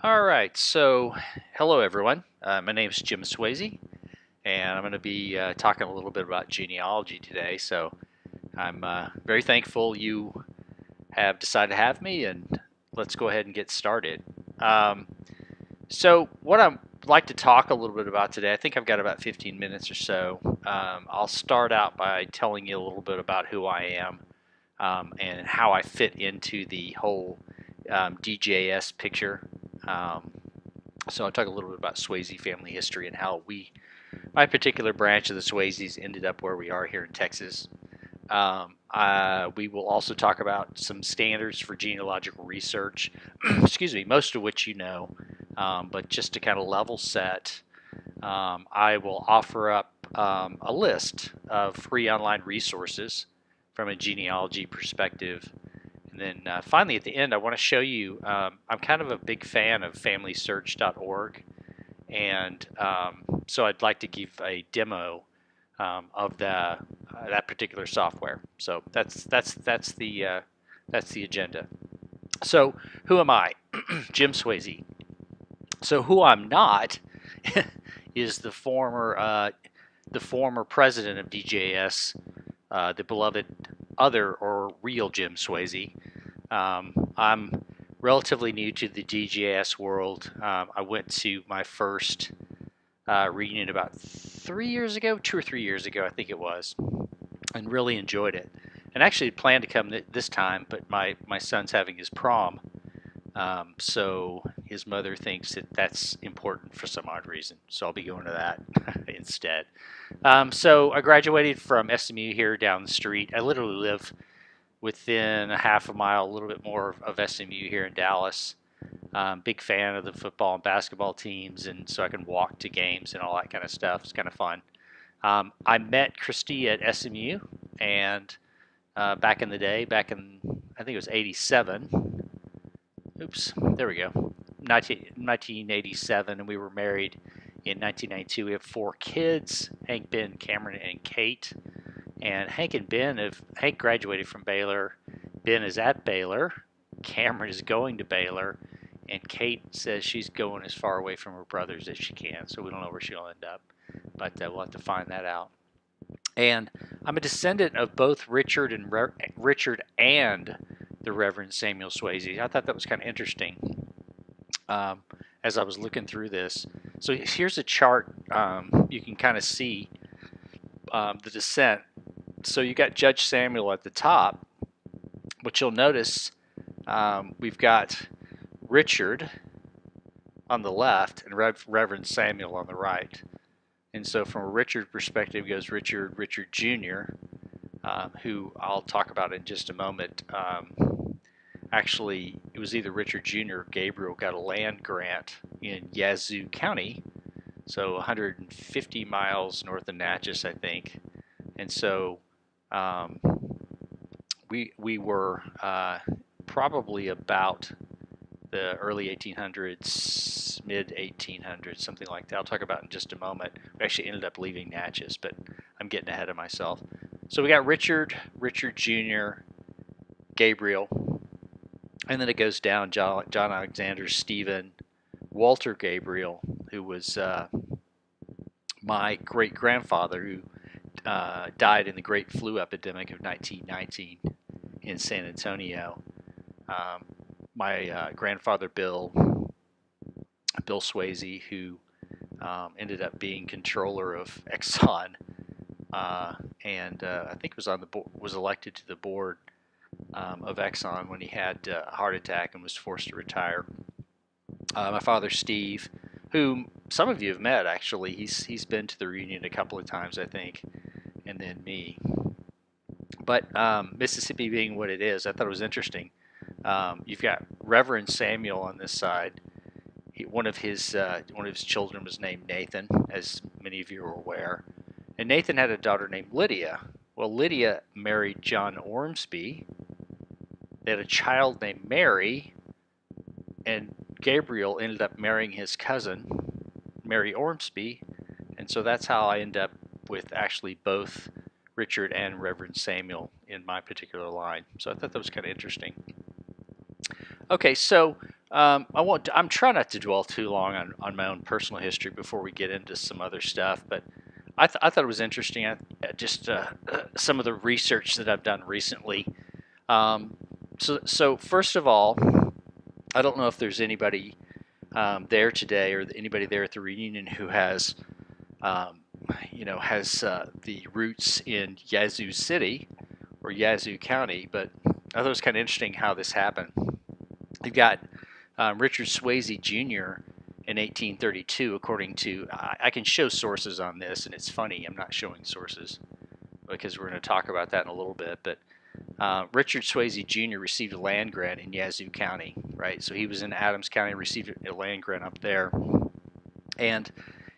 All right, so hello everyone. My name is Jim Swayze, and I'm going to be talking a little bit about genealogy today. So I'm very thankful you have decided to have me, and let's go ahead and get started. Um, so what I'd like to talk a little bit about today, I think I've got about 15 minutes or so. I'll start out by telling you a little bit about who I am and how I fit into the whole DJS picture. Um, so I'll talk a little bit about Swayze family history and how my particular branch of the Swayzes ended up where we are here in Texas. We will also talk about some standards for genealogical research, excuse me, most of which you know, but just to kind of level set, I will offer up a list of free online resources from a genealogy perspective. And then finally, at the end, I want to show you, I'm kind of a big fan of FamilySearch.org. And so I'd like to give a demo of that particular software. So that's the agenda. So who am I? Jim Swayze. So who I'm not is the former president of DJS, the beloved other or real Jim Swayze. I'm relatively new to the DJS world. I went to my first reunion about 3 years ago, 2 or 3 years ago, I think it was, and really enjoyed it. And actually planned to come this time, but my son's having his prom, so his mother thinks that that's important for some odd reason. So I'll be going to that instead. So I graduated from SMU here down the street. I literally live within a half a mile, a little bit more of SMU here in Dallas. Big fan of the football and basketball teams, and so I can walk to games and all that kind of stuff. It's kind of fun. I met Christy at SMU, and back in the day, I think it was '87. Oops, there we go. 1987, and we were married in 1992. We have 4 kids: Hank, Ben, Cameron, and Kate. And Hank graduated from Baylor. Ben is at Baylor. Cameron is going to Baylor. And Kate says she's going as far away from her brothers as she can. So we don't know where she'll end up. But we'll have to find that out. And I'm a descendant of both Richard and the Reverend Samuel Swayze. I thought that was kind of interesting as I was looking through this. So here's a chart. You can kind of see the descent. So you got Judge Samuel at the top, but you'll notice we've got Richard on the left and Reverend Samuel on the right. And so from a Richard perspective goes Richard Jr., who I'll talk about in just a moment. Actually, it was either Richard Jr. or Gabriel got a land grant in Yazoo County, so 150 miles north of Natchez, I think. And so we were probably about the early 1800s, mid 1800s, something like that. I'll talk about in just a moment. We actually ended up leaving Natchez, but I'm getting ahead of myself. So we got Richard Jr., Gabriel, and then it goes down: John Alexander, Stephen, Walter Gabriel, who was my great grandfather, who died in the Great Flu epidemic of 1919 in San Antonio. My grandfather Bill Swayze, who ended up being controller of Exxon, and I think was elected to the board of Exxon when he had a heart attack and was forced to retire. My father Steve, whom some of you have met actually, he's been to the reunion a couple of times, I think, and then me. But Mississippi being what it is, I thought it was interesting. You've got Reverend Samuel on this side. One of his children was named Nathan, as many of you are aware, and Nathan had a daughter named Lydia. Well, Lydia married John Ormsby. They had a child named Mary, and Gabriel ended up marrying his cousin, Mary Ormsby, and so that's how I end up with actually both Richard and Reverend Samuel in my particular line. So I thought that was kind of interesting. Okay, so I'm trying not to dwell too long on my own personal history before we get into some other stuff, but I thought it was interesting. Just some of the research that I've done recently. Um, so first of all, I don't know if there's anybody there today or anybody there at the reunion who has, um, has the roots in Yazoo City or Yazoo County, but I thought it was kind of interesting how this happened. You've got Richard Swayze Jr. in 1832, according to, I can show sources on this, and it's funny, I'm not showing sources because we're going to talk about that in a little bit, but Richard Swayze Jr. received a land grant in Yazoo County, right? So he was in Adams County, received a land grant up there, and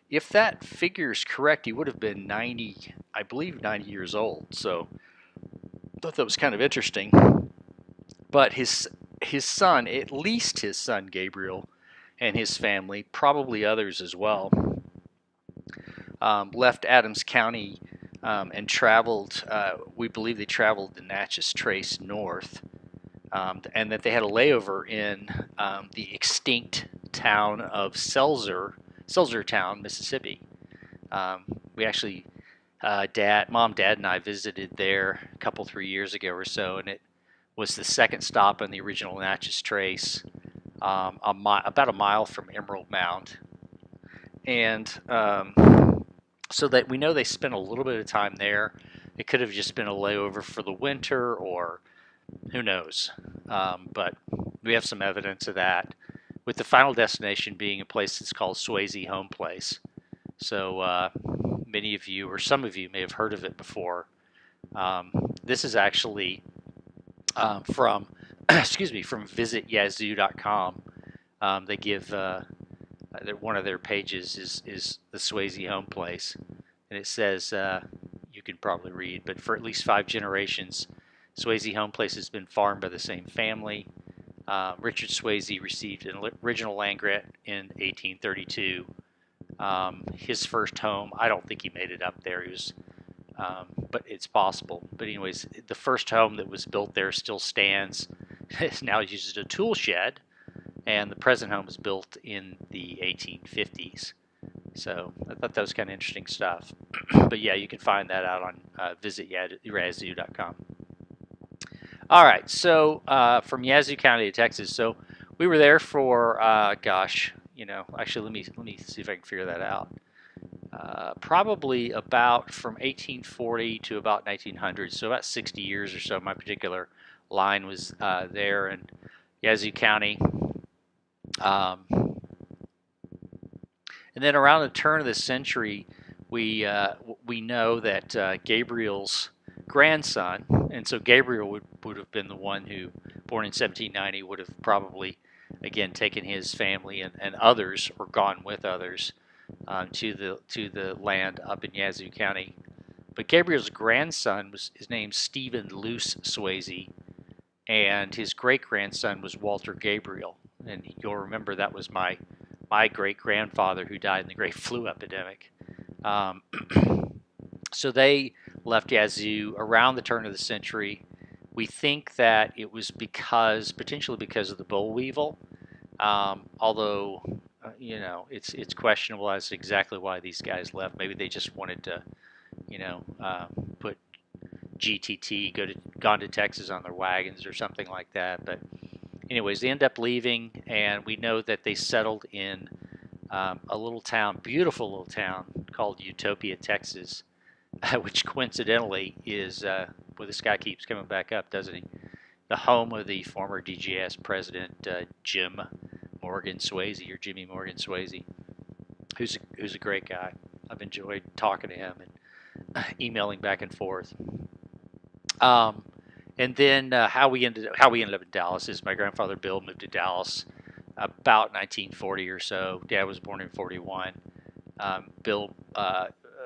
if that figure is correct, he would have been 90, I believe 90 years old, so I thought that was kind of interesting. But his son, at least his son Gabriel, and his family, probably others as well, left Adams County and traveled. We believe they traveled the Natchez Trace north, and that they had a layover in the extinct town of Selzertown, Mississippi. We actually, Mom, Dad, and I visited there a couple, 3 years ago or so, and it was the second stop on the original Natchez Trace, about a mile from Emerald Mound. And so that we know they spent a little bit of time there. It could have just been a layover for the winter, or who knows. But we have some evidence of that, with the final destination being a place that's called Swayze Home Place. So many of you, or some of you, may have heard of it before. This is actually from from visityazoo.com. They give one of their pages is the Swayze Home Place, and it says, you can probably read, but for at least 5 generations, Swayze Home Place has been farmed by the same family. Richard Swayze received an original land grant in 1832. His first home, I don't think he made it up there. He was but it's possible. But anyways, the first home that was built there still stands. It's now used as a tool shed, and the present home was built in the 1850s. So I thought that was kind of interesting stuff. But yeah, you can find that out on visityazoo.com. All right, so from Yazoo County, Texas. So we were there for actually let me see if I can figure that out. Probably about from 1840 to about 1900, so about 60 years or so. My particular line was there in Yazoo County. And then around the turn of the century, we know that Gabriel's grandson, and so Gabriel would have been the one who, born in 1790, would have probably, again, taken his family and others, or gone with others, to the land up in Yazoo County. But Gabriel's grandson was named Stephen Luce Swayze, and his great-grandson was Walter Gabriel. And you'll remember that was my great-grandfather who died in the Great Flu Epidemic. So they left Yazoo around the turn of the century. We think that it was potentially because of the boll weevil, although it's questionable as to exactly why these guys left. Maybe they just wanted to, put gone to Texas on their wagons or something like that. But anyways, they end up leaving, and we know that they settled in a little town, beautiful little town called Utopia, Texas, which coincidentally is, well, this guy keeps coming back up, doesn't he? The home of the former DGS president, Jim Morgan Swayze, or Jimmy Morgan Swayze, who's a great guy. I've enjoyed talking to him and emailing back and forth. And then how we ended up in Dallas is my grandfather Bill moved to Dallas about 1940 or so. Dad was born in 41. Bill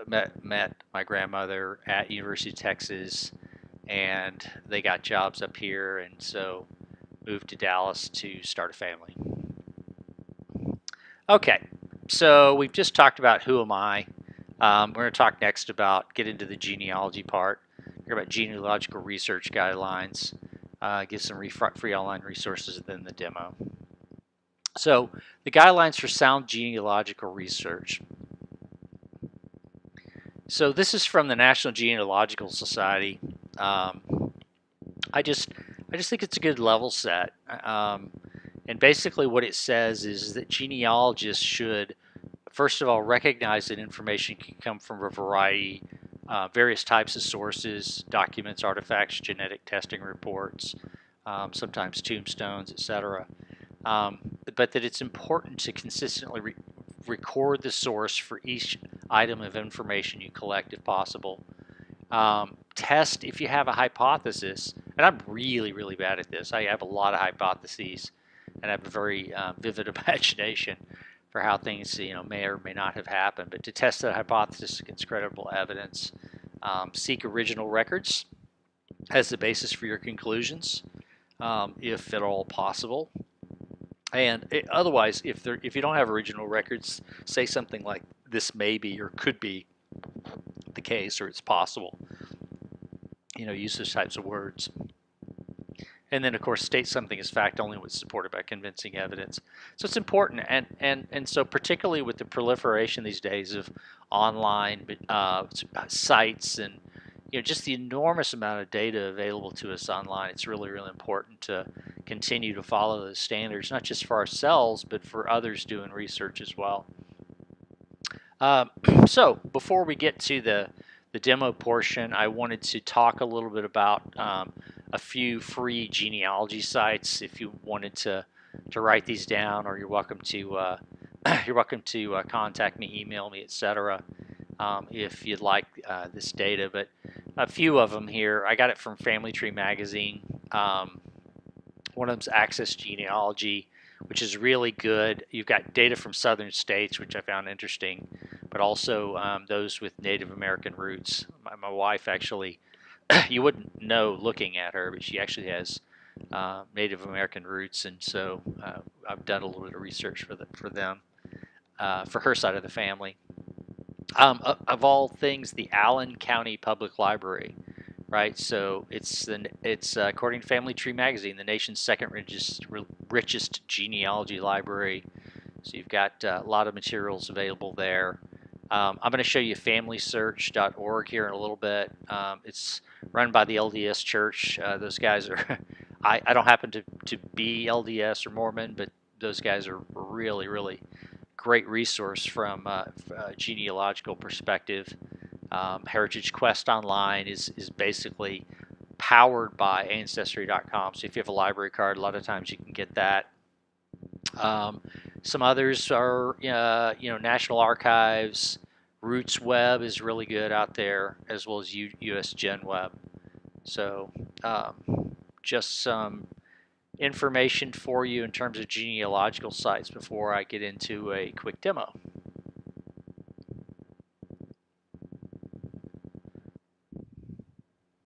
met my grandmother at University of Texas, and they got jobs up here, and so moved to Dallas to start a family. Okay, so we've just talked about who am I. We're going to talk next get into the genealogy part, talk about genealogical research guidelines, give some free online resources, and then the demo. So the guidelines for sound genealogical research. So this is from the National Genealogical Society. I just think it's a good level set. And basically what it says is that genealogists should, first of all, recognize that information can come from a variety, various types of sources, documents, artifacts, genetic testing reports, sometimes tombstones, etc. But that it's important to consistently record the source for each item of information you collect if possible. Test if you have a hypothesis, and I'm really, really bad at this. I have a lot of hypotheses, and I have a very vivid imagination for how things may or may not have happened. But to test that hypothesis against credible evidence, seek original records as the basis for your conclusions, if at all possible. And otherwise, if you don't have original records, say something like this may be or could be the case, or it's possible. Use those types of words. And then, of course, state something as fact only when it's supported by convincing evidence. So it's important, and so particularly with the proliferation these days of online sites and just the enormous amount of data available to us online, it's really, really important to continue to follow those standards, not just for ourselves, but for others doing research as well. So before we get to the demo portion, I wanted to talk a little bit about a few free genealogy sites. If you wanted to write these down, or you're welcome to contact me, email me, etc. If you'd like this data. But a few of them here. I got it from Family Tree Magazine. One of them's Access Genealogy, which is really good. You've got data from southern states, which I found interesting, but also those with Native American roots. My wife actually, you wouldn't know looking at her, but she actually has Native American roots, and so I've done a little bit of research for them, for her side of the family. Of all things, the Allen County Public Library, right? So it's according to Family Tree Magazine, the nation's second richest genealogy library. So you've got a lot of materials available there. I'm going to show you FamilySearch.org here in a little bit. It's run by the LDS Church. Those guys are, I don't happen to be LDS or Mormon, but those guys are really, really great resource from a genealogical perspective. Heritage Quest Online is basically powered by Ancestry.com. So if you have a library card, a lot of times you can get that. Some others are, National Archives. Roots Web is really good out there, as well as US Gen Web. So just some information for you in terms of genealogical sites before I get into a quick demo.